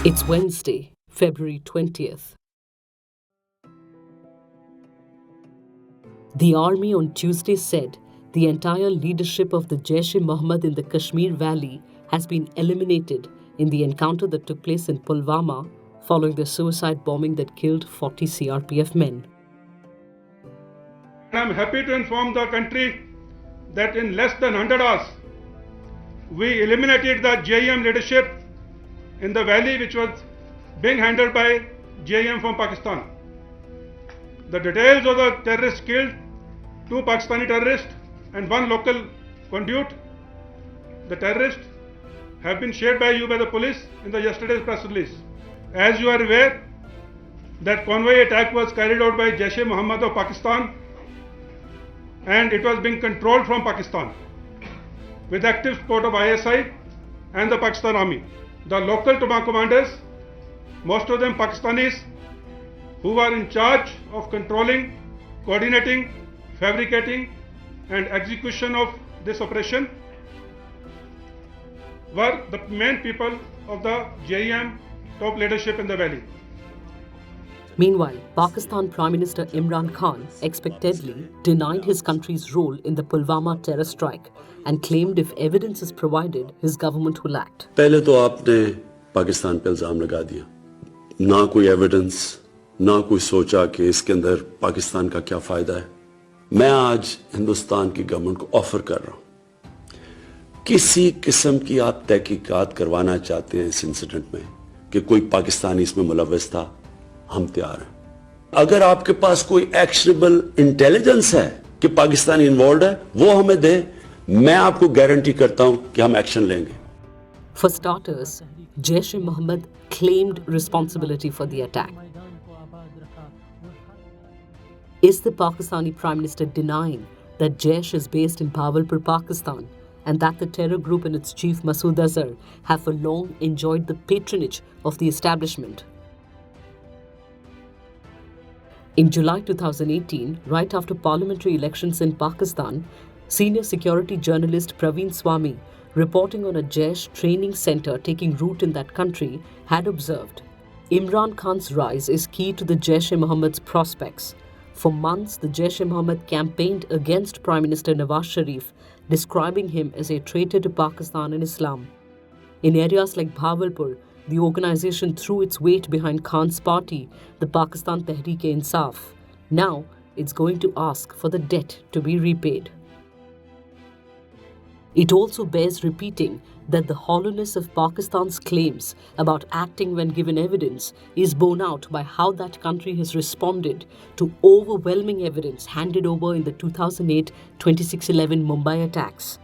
It's Wednesday, February 20th. The army on Tuesday said the entire leadership of the Jaish-e-Mohammed in the Kashmir Valley has been eliminated in the encounter that took place in Pulwama following the suicide bombing that killed 40 CRPF men. I'm happy to inform the country that in less than 100 hours, we eliminated the JEM leadership in the valley which was being handled by JEM from Pakistan. The details of the terrorists killed, 2 Pakistani terrorists and 1 local conduit. The terrorists have been shared by you by the police in the yesterday's press release. As you are aware, that convoy attack was carried out by Jaish-e-Mohammed of Pakistan and it was being controlled from Pakistan with active support of ISI and the Pakistan Army. The local commanders, most of them Pakistanis, who are in charge of controlling, coordinating, fabricating and execution of this operation, were the main people of the JEM top leadership in the valley. Meanwhile, Pakistan Prime Minister Imran Khan expectedly denied his country's role in the Pulwama terror strike and claimed if evidence is provided, his government will act. पहले तो आपने पाकिस्तान पे इल्जाम लगा दिया, ना कोई evidence, ना कोई सोचा कि इसके अंदर पाकिस्तान का क्या फायदा है। मैं आज हिंदुस्तान की गवर्नमेंट को ऑफर कर रहा हूं, किसी किस्म की आप तहकीकात करवाना चाहते हैं इस इंसिडेंट में कि कोई पाकिस्तानी इसमें मुलव्वस था, हम तैयार हैं। अगर आपके पास कोई एक्शनेबल इंटेलिजेंस है कि पाकिस्तानी इन्वॉल्व है, वो हमें दे, मैं आपको गारंटी करता हूं कि हम एक्शन लेंगे। For starters, Jaish-e-Mohammed claimed responsibility for the attack. Is the Pakistani Prime Minister denying that Jaish is based in Bahawalpur, Pakistan, and that the terror group and its chief Masood Azhar have for long enjoyed the patronage of the establishment? In July 2018, right after parliamentary elections in Pakistan, senior security journalist Praveen Swami, reporting on a Jaish training center taking root in that country, had observed Imran Khan's rise is key to the Jaish-e-Mohammed's prospects. For months, the Jaish-e-Mohammed campaigned against Prime Minister Nawaz Sharif, describing him as a traitor to Pakistan and Islam. In areas like Bahawalpur, the organization threw its weight behind Khan's party, the Pakistan Tehreek-e-Insaf. Now, it's going to ask for the debt to be repaid. It also bears repeating that the hollowness of Pakistan's claims about acting when given evidence is borne out by how that country has responded to overwhelming evidence handed over in the 2008-2611 Mumbai attacks.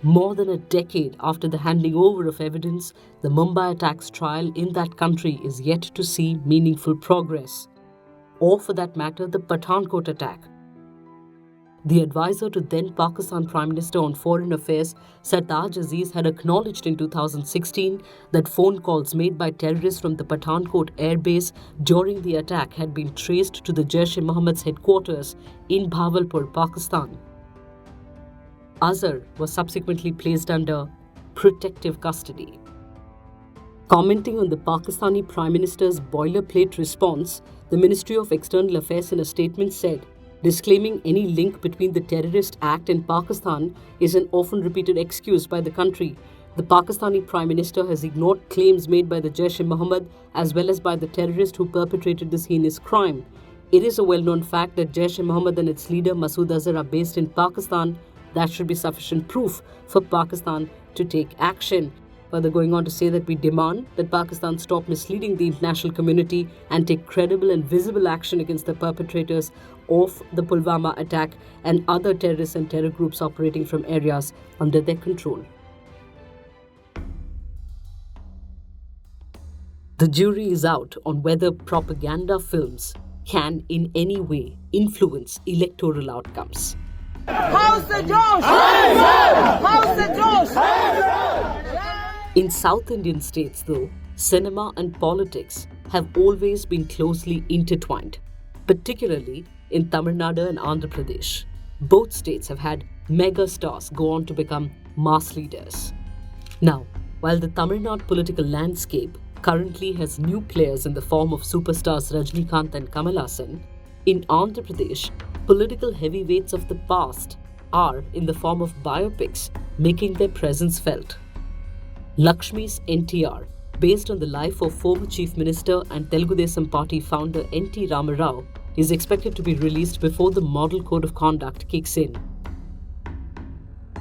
More than a decade after the handing over of evidence, the Mumbai attacks trial in that country is yet to see meaningful progress. Or for that matter, the Pathankot attack. The advisor to then Pakistan Prime Minister on Foreign Affairs, Sartaj Aziz, had acknowledged in 2016 that phone calls made by terrorists from the Pathankot airbase during the attack had been traced to the Jaish-e-Mohammed's headquarters in Bahawalpur, Pakistan. Azhar was subsequently placed under protective custody. Commenting on the Pakistani Prime Minister's boilerplate response, the Ministry of External Affairs in a statement said, disclaiming any link between the terrorist act and Pakistan is an often repeated excuse by the country. The Pakistani Prime Minister has ignored claims made by the Jaish-e-Mohammed as well as by the terrorist who perpetrated this heinous crime. It is a well-known fact that Jaish-e-Mohammed and its leader Masood Azhar are based in Pakistan. That should be sufficient proof for Pakistan to take action. Further going on to say that we demand that Pakistan stop misleading the international community and take credible and visible action against the perpetrators of the Pulwama attack and other terrorists and terror groups operating from areas under their control. The jury is out on whether propaganda films can in any way influence electoral outcomes. How's the Josh? How's the Josh? In South Indian states, though, cinema and politics have always been closely intertwined, particularly in Tamil Nadu and Andhra Pradesh. Both states have had mega stars go on to become mass leaders. Now, while the Tamil Nadu political landscape currently has new players in the form of superstars Rajnikant and Kamal Haasan, in Andhra Pradesh, political heavyweights of the past are in the form of biopics, making their presence felt. Lakshmi's NTR, based on the life of former Chief Minister and Telugu Desam Party founder N.T. Ramarao, is expected to be released before the Model Code of Conduct kicks in.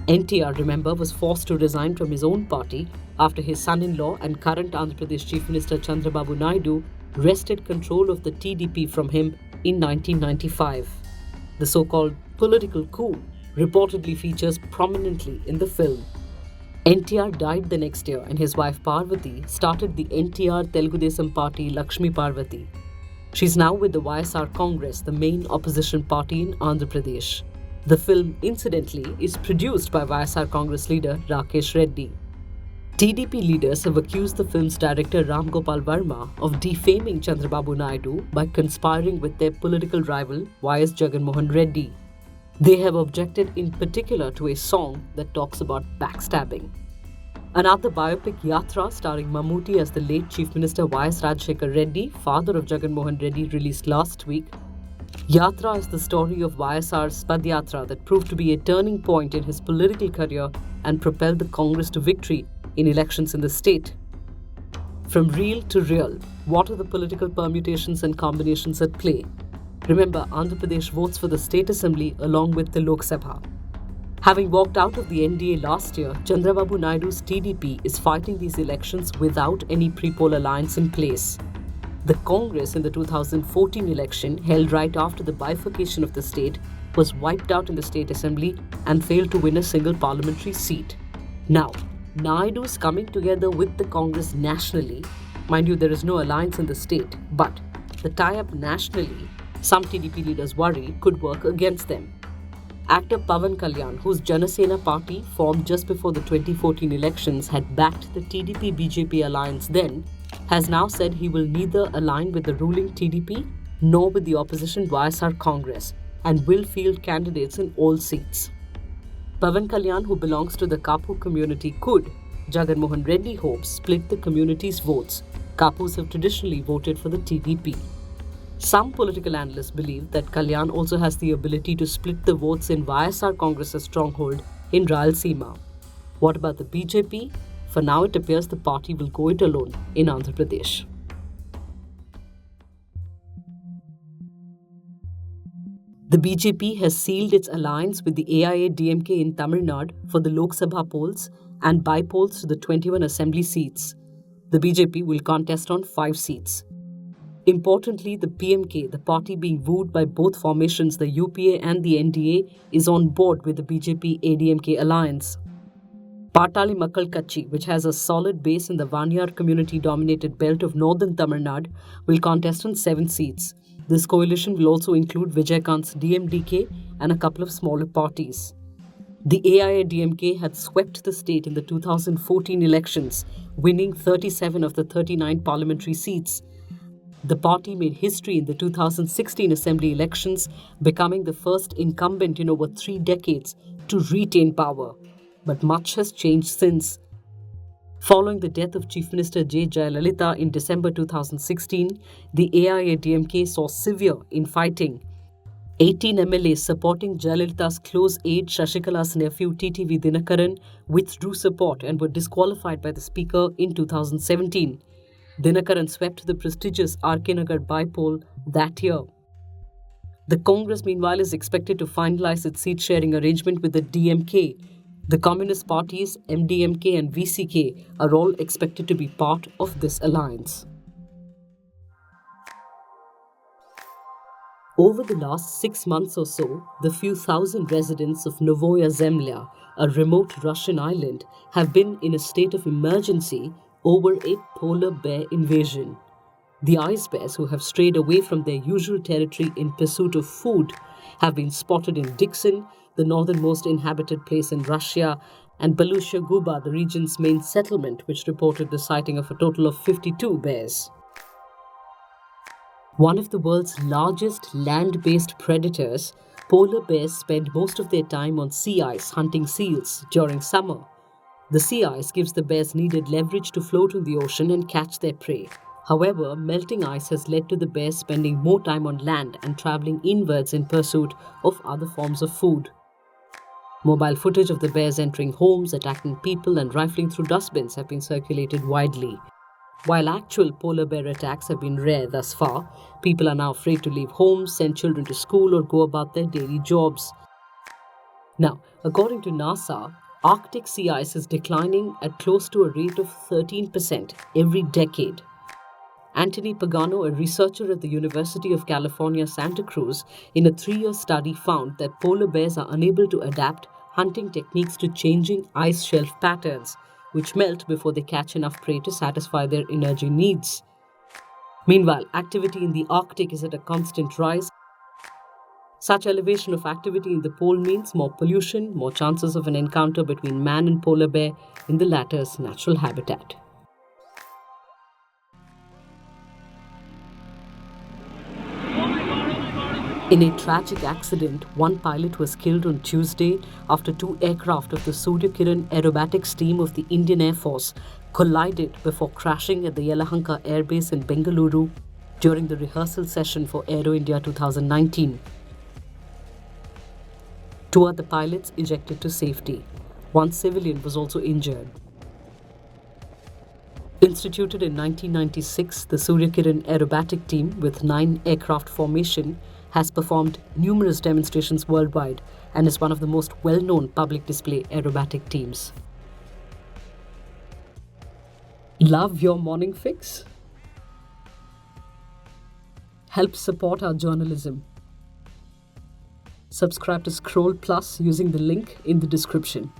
NTR, remember, was forced to resign from his own party after his son-in-law and current Andhra Pradesh Chief Minister Chandrababu Naidu wrested control of the TDP from him in 1995. The so-called political coup reportedly features prominently in the film. NTR died the next year and his wife Parvati started the NTR Telugu Desam Party Lakshmi Parvati. She's now with the YSR Congress, the main opposition party in Andhra Pradesh. The film, incidentally, is produced by YSR Congress leader Rakesh Reddy. TDP leaders have accused the film's director Ram Gopal Verma of defaming Chandrababu Naidu by conspiring with their political rival YS Jagan Mohan Reddy. They have objected in particular to a song that talks about backstabbing. Another biopic, Yatra, starring Mammootty as the late Chief Minister YS Rajshekar Reddy, father of Jagan Mohan Reddy, released last week. Yatra is the story of YSR's Padyatra that proved to be a turning point in his political career and propelled the Congress to victory in elections in the state. From real to real, what are the political permutations and combinations at play? Remember, Andhra Pradesh votes for the State Assembly along with the Lok Sabha. Having walked out of the NDA last year, Chandrababu Naidu's TDP is fighting these elections without any pre-poll alliance in place. The Congress in the 2014 election, held right after the bifurcation of the state, was wiped out in the State Assembly and failed to win a single parliamentary seat. Now, Naidu is coming together with the Congress nationally. Mind you, there is no alliance in the state, but the tie-up nationally, some TDP leaders worry, could work against them. Actor Pawan Kalyan, whose Janasena party, formed just before the 2014 elections, had backed the TDP-BJP alliance then, has now said he will neither align with the ruling TDP nor with the opposition YSR Congress and will field candidates in all seats. Pawan Kalyan, who belongs to the Kapu community, could, Jagan Mohan Reddy hopes, split the community's votes. Kapus have traditionally voted for the TDP. Some political analysts believe that Kalyan also has the ability to split the votes in YSR Congress's stronghold in Rayalaseema. What about the BJP? For now, it appears the party will go it alone in Andhra Pradesh. The BJP has sealed its alliance with the AIADMK in Tamil Nadu for the Lok Sabha polls and by-polls to the 21 assembly seats. The BJP will contest on 5 seats. Importantly, the PMK, the party being wooed by both formations, the UPA and the NDA, is on board with the BJP ADMK alliance. Patali Makkal Kachi, which has a solid base in the Vanyar community-dominated belt of northern Tamil Nadu, will contest on 7 seats. This coalition will also include Vijayakant's DMDK and a couple of smaller parties. The AIADMK had swept the state in the 2014 elections, winning 37 of the 39 parliamentary seats. The party made history in the 2016 assembly elections, becoming the first incumbent in over 3 decades to retain power. But much has changed since. Following the death of Chief Minister J. Jayalalitha in December 2016, the AIADMK saw severe infighting. 18 MLAs supporting Jayalalitha's close aide Shashikala's nephew TTV Dinakaran withdrew support and were disqualified by the Speaker in 2017. Dinakaran swept the prestigious RK Nagar by-poll that year. The Congress, meanwhile, is expected to finalize its seat-sharing arrangement with the DMK. The Communist parties, MDMK and VCK, are all expected to be part of this alliance. Over the last 6 months or so, the few thousand residents of Novoya Zemlya, a remote Russian island, have been in a state of emergency over a polar bear invasion. The ice bears, who have strayed away from their usual territory in pursuit of food, have been spotted in Dixon, the northernmost inhabited place in Russia, and Balusha Guba, the region's main settlement, which reported the sighting of a total of 52 bears. One of the world's largest land-based predators, polar bears spend most of their time on sea ice hunting seals during summer. The sea ice gives the bears needed leverage to float in the ocean and catch their prey. However, melting ice has led to the bears spending more time on land and traveling inwards in pursuit of other forms of food. Mobile footage of the bears entering homes, attacking people, and rifling through dustbins have been circulated widely. While actual polar bear attacks have been rare thus far, people are now afraid to leave homes, send children to school, or go about their daily jobs. Now, according to NASA, Arctic sea ice is declining at close to a rate of 13% every decade. Anthony Pagano, a researcher at the University of California, Santa Cruz, in a 3-year study found that polar bears are unable to adapt hunting techniques to changing ice shelf patterns, which melt before they catch enough prey to satisfy their energy needs. Meanwhile, activity in the Arctic is at a constant rise. Such elevation of activity in the pole means more pollution, more chances of an encounter between man and polar bear in the latter's natural habitat. In a tragic accident, one pilot was killed on Tuesday after 2 aircraft of the Surya Kiran aerobatics team of the Indian Air Force collided before crashing at the Yelahanka Air Base in Bengaluru during the rehearsal session for Aero India 2019. 2 other pilots ejected to safety. 1 civilian was also injured. Instituted in 1996, the Surya Kiran aerobatic team with 9 aircraft formation has performed numerous demonstrations worldwide and is one of the most well-known public display aerobatic teams. Love your morning fix? Help support our journalism. Subscribe to Scroll Plus using the link in the description.